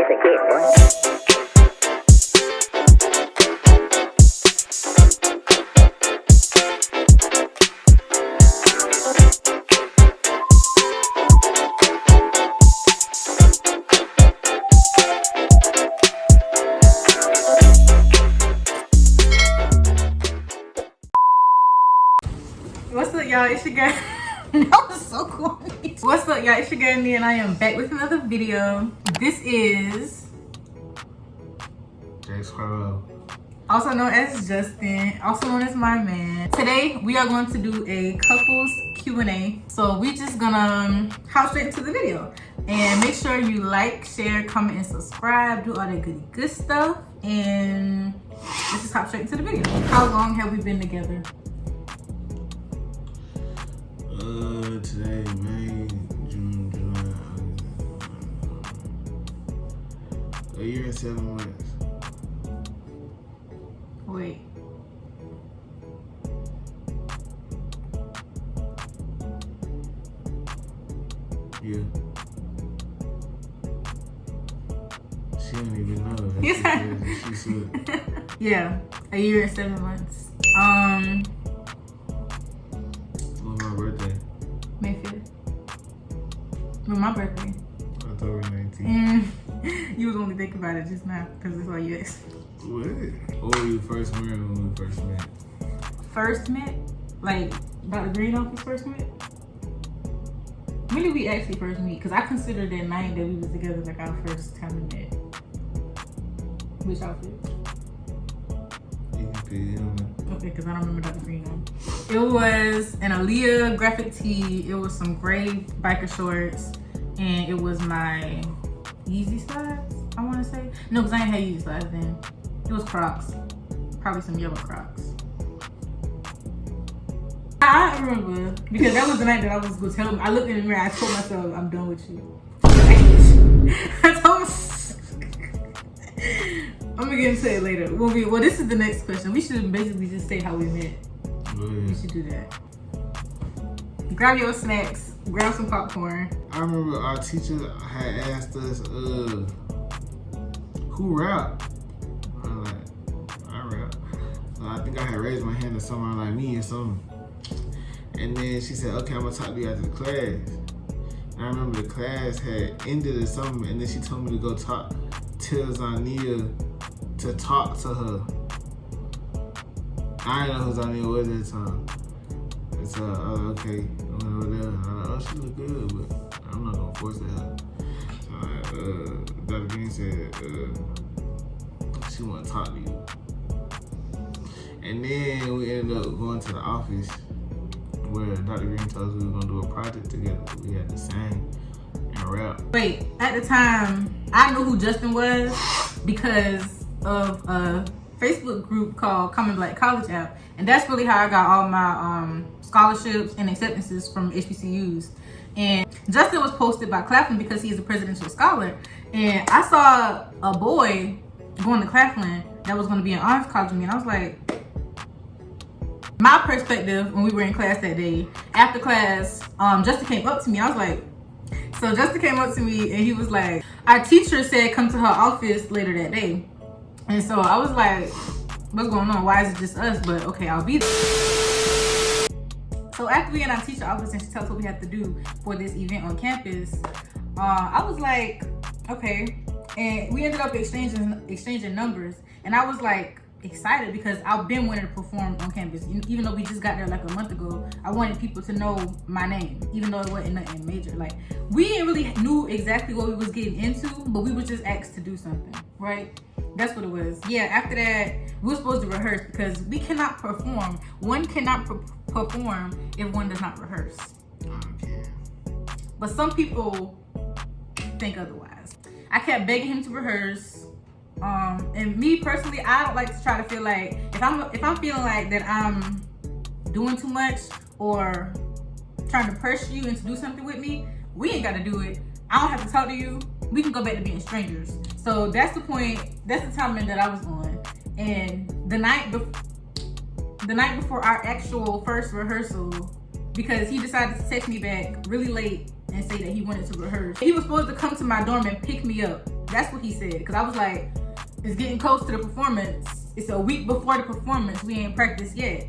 just a kid, boy. What's up, y'all? It's your girl. That was so cool. What's up, y'all? It's your girl Nea and I am back with another video. This is also known as Justin, also known as my man. Today we are going to do a couples Q&A. So we just gonna hop straight into the video. And make sure you like, share, comment, and subscribe. Do all that goody good stuff. And let's just hop straight into the video. How long have we been together? Today, May, June, July, August, a year and 7 months. Wait. Yeah. She don't even know. Yes, she said. Yeah, a year and 7 months. When's my birthday? May 5th. When my birthday? October 19th. You was only thinking about it just now because that's all you asked. What? Or you first met when we first met? First met? Like Dr. Green office first met? When did we actually first meet? Because I consider that night that we was together like our first time we met. Which outfit? You can pick it on. Okay, because I don't remember Dr. Green on. It was an Aaliyah graphic tee. It was some gray biker shorts. And it was my Yeezy slides, I want to say. No, because I ain't had Yeezy slides then. It was Crocs. Probably some yellow Crocs. I remember because that was the night that I was going to tell him. I looked in the mirror. I told myself, I'm done with you. I told myself. I'm going to get into it later. Well, this is the next question. We should basically just say how we met. We should do that. Grab your snacks. Grab some popcorn. I remember our teacher had asked us, who rap? I'm like, I rap. So I think I had raised my hand to someone like me or something. And then she said, okay, I'm gonna talk to you after the class. And I remember the class had ended or something, and then she told me to go tell Zania to talk to her. I didn't know who Zania was at the time. And so, okay, I went over there, and I was like, oh, she look good, but I'm not gonna force it out. So Dr. Green said, she wanna talk to you. And then we ended up going to the office where Dr. Green told us we were gonna do a project together. We had to sing and rap. Wait, at the time, I knew who Justin was because of a Facebook group called Common Black College App. And that's really how I got all my scholarships and acceptances from HBCUs. And Justin was posted by Claflin because he is a presidential scholar. And I saw a boy going to Claflin that was gonna be in honors college with me. And I was like, my perspective when we were in class that day, after class, Justin came up to me. I was like, so Justin came up to me and he was like, our teacher said come to her office later that day. And so I was like, what's going on? Why is it just us? But okay, I'll be there. So after we in our teacher office and she tells us what we have to do for this event on campus, I was like, okay. And we ended up exchanging numbers. And I was like, excited because I've been wanting to perform on campus. Even though we just got there like a month ago, I wanted people to know my name, even though it wasn't nothing major. Like, we didn't really knew exactly what we was getting into, but we were just asked to do something, right? That's what it was. Yeah, after that, we were supposed to rehearse because we cannot perform. One cannot perform if one does not rehearse. Okay. But some people think otherwise. I kept begging him to rehearse. And me personally, I don't like to try to feel like if I'm feeling like that I'm doing too much or trying to pressure you into do something with me, we ain't got to do it. I don't have to talk to you. We can go back to being strangers. So that's the point. That's the timing that I was on. And the night before our actual first rehearsal, because he decided to text me back really late and say that he wanted to rehearse. He was supposed to come to my dorm and pick me up That's what he said. Because I was like, it's getting close to the performance. It's a week before the performance. We ain't practiced yet.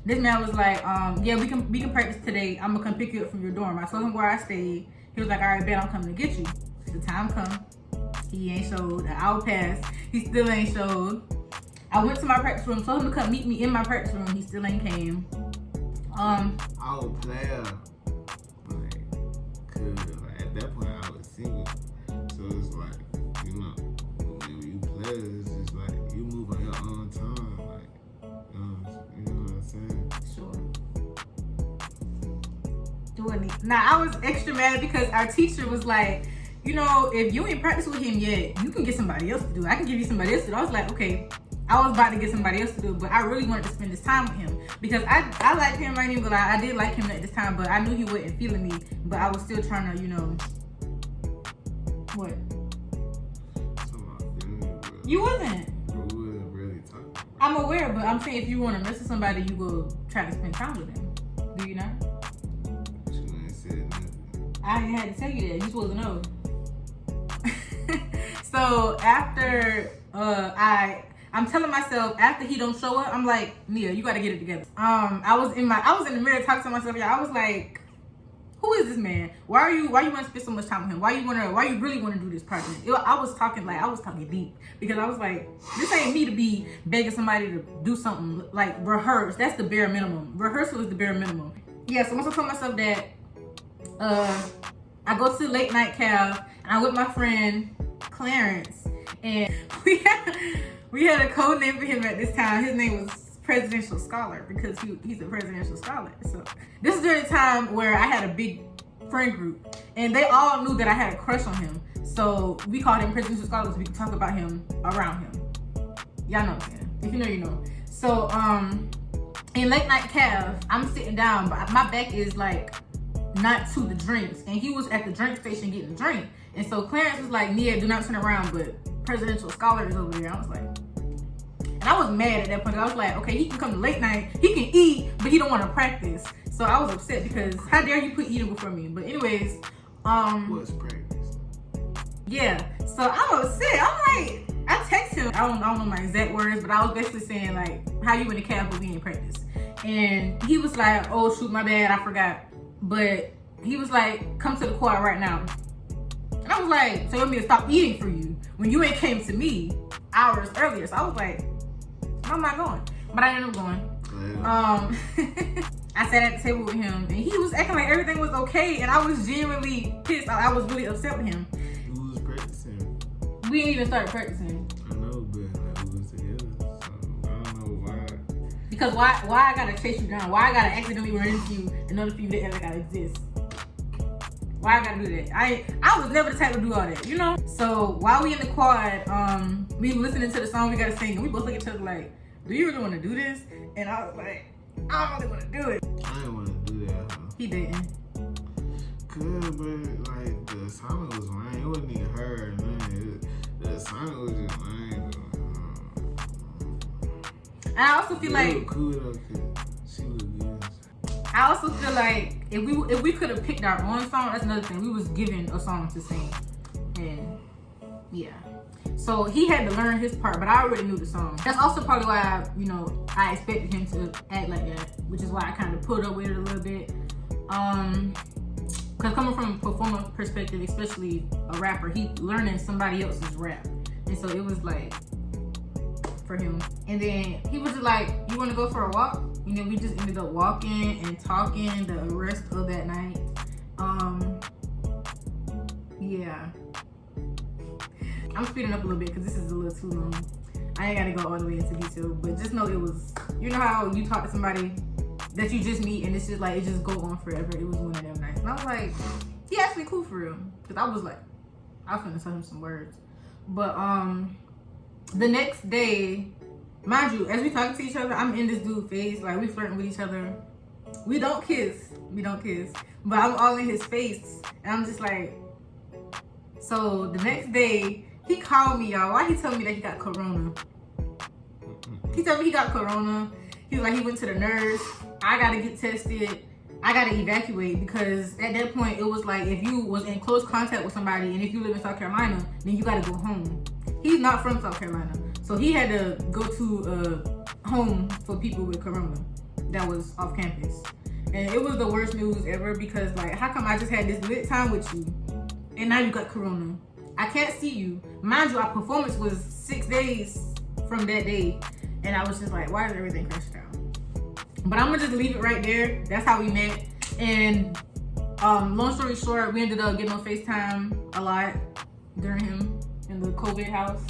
This man was like, yeah, we can practice today. I'm gonna come pick you up from your dorm. I told him where I stayed. He was like, all right, bet, I'm coming to get you. The time come, he ain't showed. An hour passed, he still ain't showed. I went to my practice room, told him to come meet me in my practice room. He still ain't came. Oh, player. Like, like at that point I was single, so it's like, you know, when you play, it's just like you move on your own time, like, you know what I'm saying? Sure. Doing it. Now I was extra mad because our teacher was like, you know, if you ain't practiced with him yet, you can get somebody else to do it. I can give you somebody else to do it. I was like, okay. I was about to get somebody else to do it, but I really wanted to spend this time with him because I liked him. I ain't even gonna lie, I did like him at this time, but I knew he wasn't feeling me. But I was still trying to, you know, what? You wasn't. We wasn't really talking. I'm aware, but I'm saying if you want to mess with somebody, you will try to spend time with them. Do you not? You ain't said nothing. I ain't had to tell you that. You supposed to know. So after I'm telling myself after he don't show up, I'm like, Nea, you gotta get it together. I was in the mirror talking to myself. I was like, who is this man? Why you want to spend so much time with him? Why you really want to do this project? I was talking deep because I was like, this ain't me to be begging somebody to do something like rehearse. That's the bare minimum. Rehearsal is the bare minimum. Yeah. So once I told myself that, I go to the late night cab and I'm with my friend Clarence, and we had a code name for him at this time. His name was Presidential Scholar because he's a presidential scholar. So this is during the time where I had a big friend group and they all knew that I had a crush on him. So we called him Presidential Scholar so we could talk about him around him. Y'all know what I'm saying. If you know, you know. So in late night cab, I'm sitting down, but my back is like not to the drinks. And he was at the drink station getting a drink. And so Clarence was like, Nea, do not turn around, but Presidential Scholar is over there. I was like, and I was mad at that point. I was like, okay, he can come to late night, he can eat, but he don't want to practice. So I was upset because how dare you put eating before me? But anyways, what's practice? Yeah. So I'm upset. I'm like, I text him. I don't know my exact words, but I was basically saying like, how you in the cab but we ain't practice? And he was like, oh shoot, my bad, I forgot. But he was like, come to the quad right now. And I was like, so you want me to stop eating for you when you ain't came to me hours earlier? So I was like, I'm not going. But I ended up going. I sat at the table with him and he was acting like everything was okay and I was genuinely pissed. I was really upset with him. Who was practicing? We ain't even started practicing. I know, but like, we was together. So I don't know why. Because why I gotta chase you down? Why I gotta accidentally run into you in order for you to ever gotta exist? Why I gotta do that? I was never the type to do all that, you know? So while we in the quad, we listening to the song we gotta sing and we both look at each other like, do you really want to do this? And I was like, I don't really want to do it. I didn't want to do that. Huh? He didn't. Good, but like the assignment was lame. It wasn't even her, man. The assignment was just lame. And I also feel like cool though, she looked good. I also feel like if we could have picked our own song, that's another thing. We was given a song to sing, and yeah. So he had to learn his part, but I already knew the song. That's also probably why I expected him to act like that, which is why I kind of put up with it a little bit. Because coming from a performer perspective, especially a rapper, he learning somebody else's rap, and so it was like for him. And then he was just like, "You want to go for a walk?" And then we just ended up walking and talking the rest of that night. Yeah. I'm speeding up a little bit because this is a little too long. I ain't gotta go all the way into detail, but just know it was, you know how you talk to somebody that you just meet and it's just like, it just go on forever. It was one of them nights. And I was like, he actually cool for real. Because I was finna tell him some words. But the next day, mind you, as we talking to each other, I'm in this dude's face, like we flirting with each other. We don't kiss, but I'm all in his face. And I'm just like, so the next day, he called me, y'all. Why he told me that he got corona? He told me he got corona. He was like, he went to the nurse. I gotta get tested. I gotta evacuate, because at that point it was like if you was in close contact with somebody and if you live in South Carolina, then you gotta go home. He's not from South Carolina, so he had to go to a home for people with corona that was off campus. And it was the worst news ever, because like, how come I just had this lit time with you and now you got corona? I can't see you. Mind you, our performance was 6 days from that day, and I was just like, why is everything crashed out? But I'm gonna just leave it right there. That's how we met. And long story short, we ended up getting on FaceTime a lot during him in the COVID house.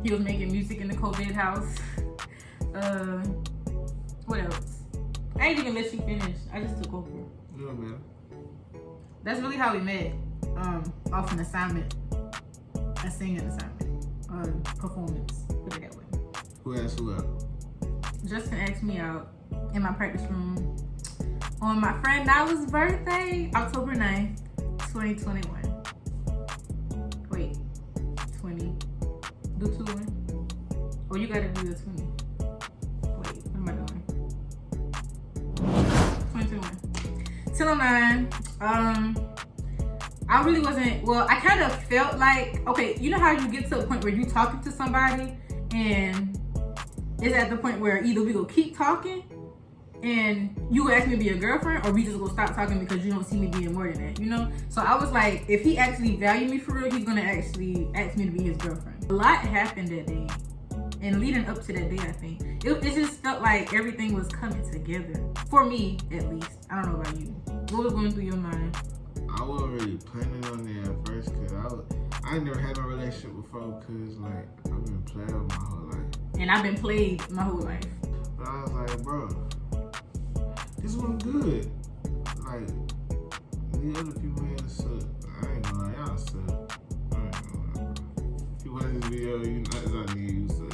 He was making music in the COVID house. What else? I ain't even let you finish. I just took over. Yeah, man. That's really how we met. Off an assignment, a singing assignment, performance. Put it that way. Who asked who out? Justin asked me out in my practice room on my friend Nyla's birthday, October 9th, 2021. Wait, 20. Do 2-1. Oh, you gotta do the 20. Wait, what am I doing? 2021. 10:09. I really wasn't, well, I kind of felt like, okay, you know how you get to a point where you talking to somebody and it's at the point where either we go keep talking and you ask me to be your girlfriend, or we just go stop talking because you don't see me being more than that, you know? So I was like, if he actually valued me for real, he's gonna actually ask me to be his girlfriend. A lot happened that day, and leading up to that day, I think. It just felt like everything was coming together. For me, at least. I don't know about you. What was going through your mind? I wasn't really planning on it at first, because I ain't never had a relationship before, because like, I've been playing my whole life. And I've been played my whole life. But I was like, bro, this one good. Like, the other people here suck. I ain't gonna lie, y'all suck. I ain't gonna lie, bro. If you watch this video, you know it's not you suck.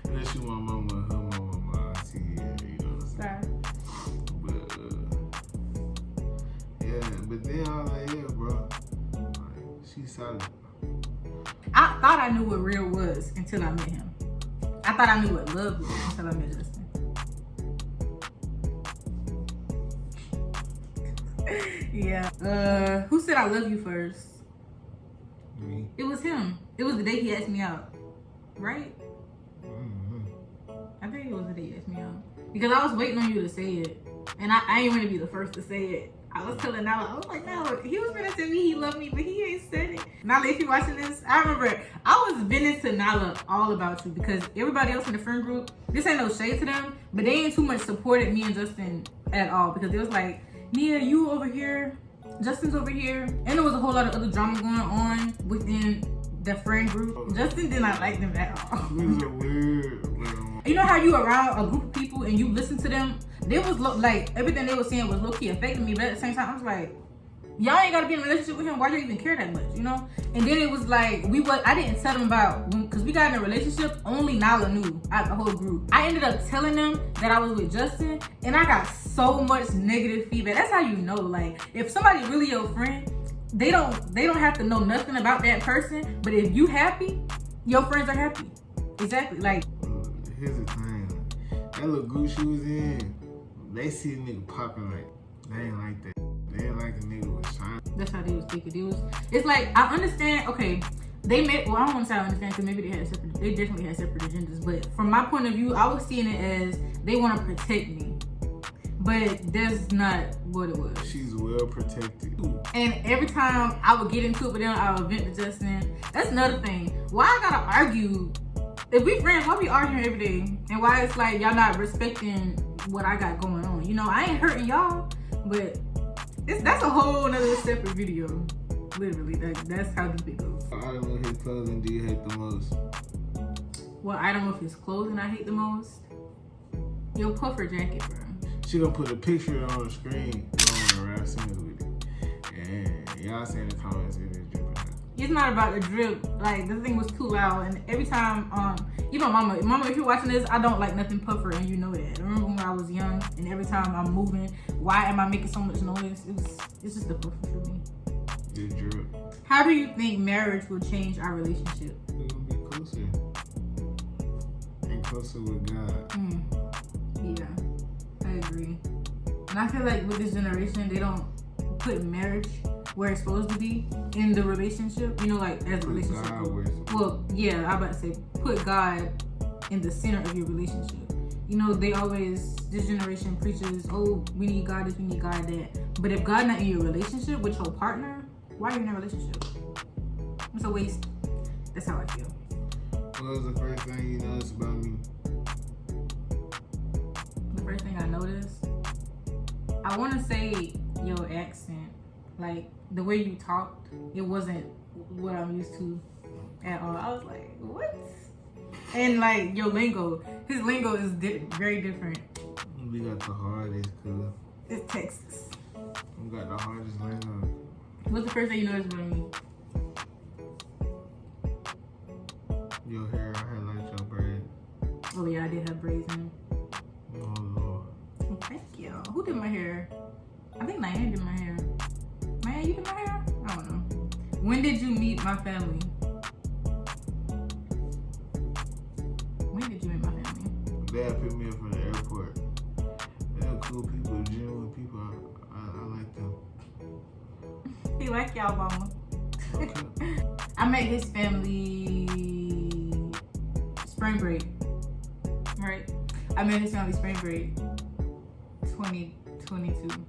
Unless you want mama, her mama, my auntie, yeah, you know what I'm saying? But then I was like, yeah, bro. Like, she's solid. I thought I knew what real was until I met him. I thought I knew what love was until I met Justin. Yeah. Who said I love you first? Me. It was him. It was the day he asked me out. Right? I think it was the day he asked me out. Because I was waiting on you to say it. And I ain't gonna be the first to say it. I was telling Nala, I was like, no, he was gonna tell me he loved me, but he ain't said it. Nala, if you watching this, I remember I was venting to Nala all about you, because everybody else in the friend group, this ain't no shade to them, but they ain't too much supported me and Justin at all, because it was like, Nia, you over here, Justin's over here, and there was a whole lot of other drama going on within the friend group. Justin did not like them at all. It was a weird, you know how you around a group of people and you listen to them? They was like, everything they were saying was low-key affecting me, but at the same time, I was like, y'all ain't gotta be in a relationship with him. Why do you even care that much, you know? And then it was like, I didn't tell them about, because we got in a relationship, only Nala knew out the whole group. I ended up telling them that I was with Justin, and I got so much negative feedback. That's how you know, like, if somebody really your friend, they don't have to know nothing about that person, but if you happy, your friends are happy. Exactly, like. Here's the thing, that little group she was in, they see a nigga popping, like, they ain't like that. They ain't like a nigga with shine. That's how they was thinking. It's like, I understand, okay, they met, well, I don't want to say I understand, because maybe they definitely had separate agendas, but from my point of view, I was seeing it as they want to protect me. But that's not what it was. She's well protected. And every time I would get into it with them, I would vent to Justin. That's another thing. Why I gotta argue? If we friends, why we arguing every day? And why it's like y'all not respecting what I got going on? You know, I ain't hurting y'all, but that's a whole nother separate video. Literally, that's how deep it goes. What item of his clothing do you hate the most? What item of his clothing I hate the most? Your puffer jacket, bro. She gonna put a picture on the screen on around singles with it. And y'all say in the comments if it's dripping. It's not about the drip. Like, the thing was too loud, and every time, you know, mama, if you're watching this, I don't like nothing puffer, and you know that. I remember when I was young, and every time I'm moving, why am I making so much noise? It's just the puffer for me. The drip. How do you think marriage will change our relationship? We're gonna be closer. And closer with God. Yeah, I agree. agree. And I feel like with this generation, they don't put marriage where it's supposed to be in the relationship. You know, like as a relationship goes. Well, yeah, I'm about to say put God in the center of your relationship. You know, they always, this generation preaches, oh, we need God this, we need God that. But if God not in your relationship with your partner, why are you in a relationship? It's a waste. That's how I feel. What was the first thing you noticed about me? The first thing I noticed, I want to say your accent. Like, the way you talked, it wasn't what I'm used to at all. I was like, what? And like, your lingo, his lingo is very different. We got the hardest, cuz. It's Texas. We got the hardest lingo. What's the first thing you noticed about me? Your hair, I had like your braid. Oh yeah, I did have braids in. Oh Lord. Well, thank you. Who did my hair? I think Nea did my hair. Nea, you did my hair? I don't know. When did you meet my family? When did you meet my family? Dad picked me up from the airport. They're cool people, genuine people. I like them. He like y'all, mama. Okay. I met his family spring break. Right? I met his family spring break 2022.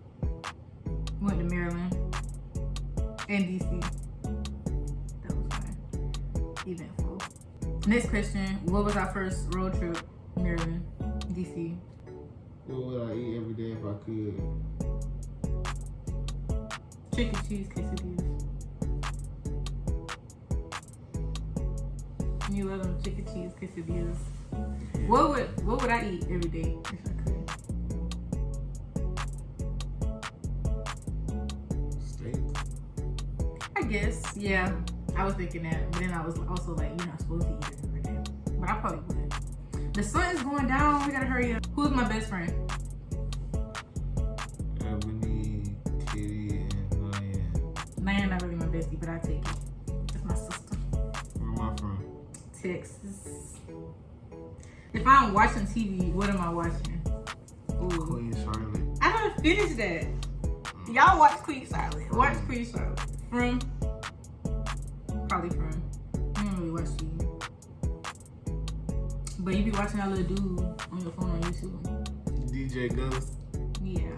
Went to Maryland and DC. That was fun. Eventful. Next question. What was our first road trip? Maryland, DC. What would I eat every day if I could? Chicken cheese quesadillas. You love them chicken cheese quesadillas. What would I eat every day if I could? Steak. I guess, yeah. I was thinking that, but then I was also like, you're not supposed to eat it every day. But I probably would. The sun is going down. We gotta hurry up. Who's my best friend? Ebony, Kitty, and Nea. Nea not really my bestie, but I take it. That's my sister. Where am I from? Texas. If I'm watching TV, what am I watching? Ooh. Queen Charlotte. I haven't finished that. Y'all watch Queen Charlotte. Watch Queen Charlotte. From? Probably from. I don't really watch TV. But you be watching that little dude on your phone on YouTube. DJ Ghost. Yeah.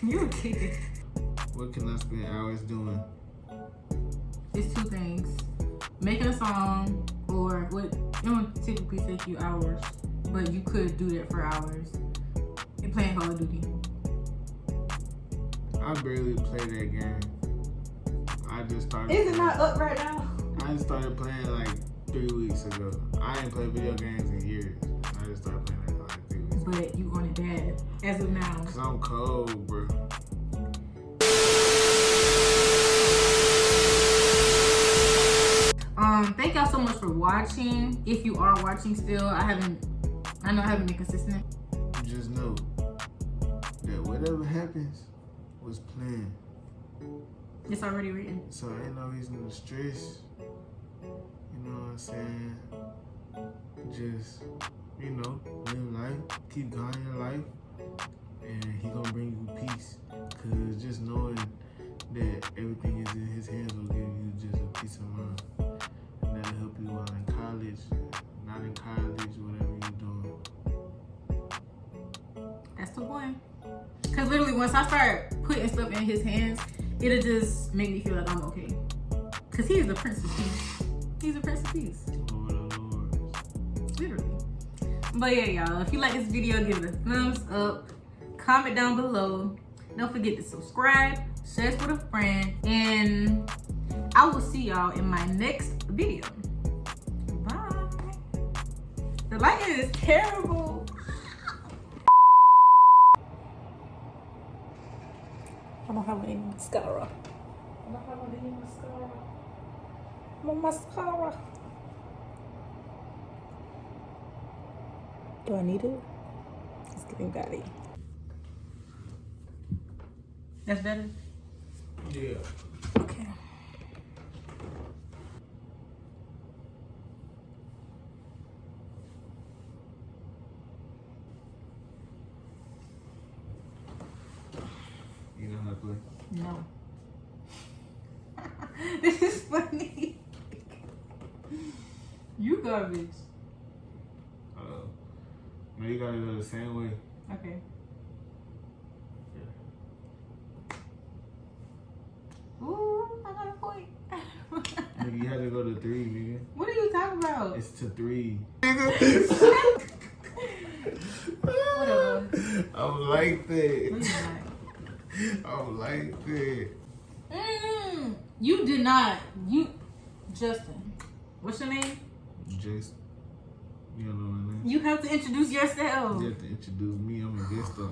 You're a kid. What can I spend hours doing? It's two things. Making a song, or what, it don't typically take you hours, but you could do that for hours. And playing Call of Duty. I barely play that game. I just started. Is it not up right now? I just started playing like 3 weeks ago. I ain't played video games in years. I just started playing it like 3 weeks ago. But you on it bad as of now. Cause I'm cold, bro. Thank y'all so much for watching. If you are watching still, I know I haven't been consistent. Just know that whatever happens was planned. It's already written. So ain't no reason to stress. You know what I'm saying? Just, you know, live life, keep going in your life, and he gonna bring you peace. Cause just knowing that everything is in his hands will give you just a peace of mind. And that'll help you while in college, not in college, whatever you're doing. That's the one. Cause literally once I start putting stuff in his hands, it'll just make me feel like I'm okay. Cause he is the Prince of Peace. He's the Prince of Peace. Lord of Lords. Literally. But yeah, y'all, if you like this video, give it a thumbs up. Comment down below. Don't forget to subscribe, share it with a friend, and I will see y'all in my next video. Bye. The lighting is terrible. I don't have any mascara. No mascara. Do I need it? It's getting bad. That's better? Yeah. Okay. play? No. This is funny. You garbage. No, you gotta go the same way. Okay. Ooh, I got a point. Nigga, you had to go to 3, nigga. What are you talking about? It's to 3. Whatever. I'm like that. No, you're not. I'm like that. You did not. You, Justin. What's your name? Jason. You don't know my name. You have to introduce yourself. You have to introduce me. I'm a guest star.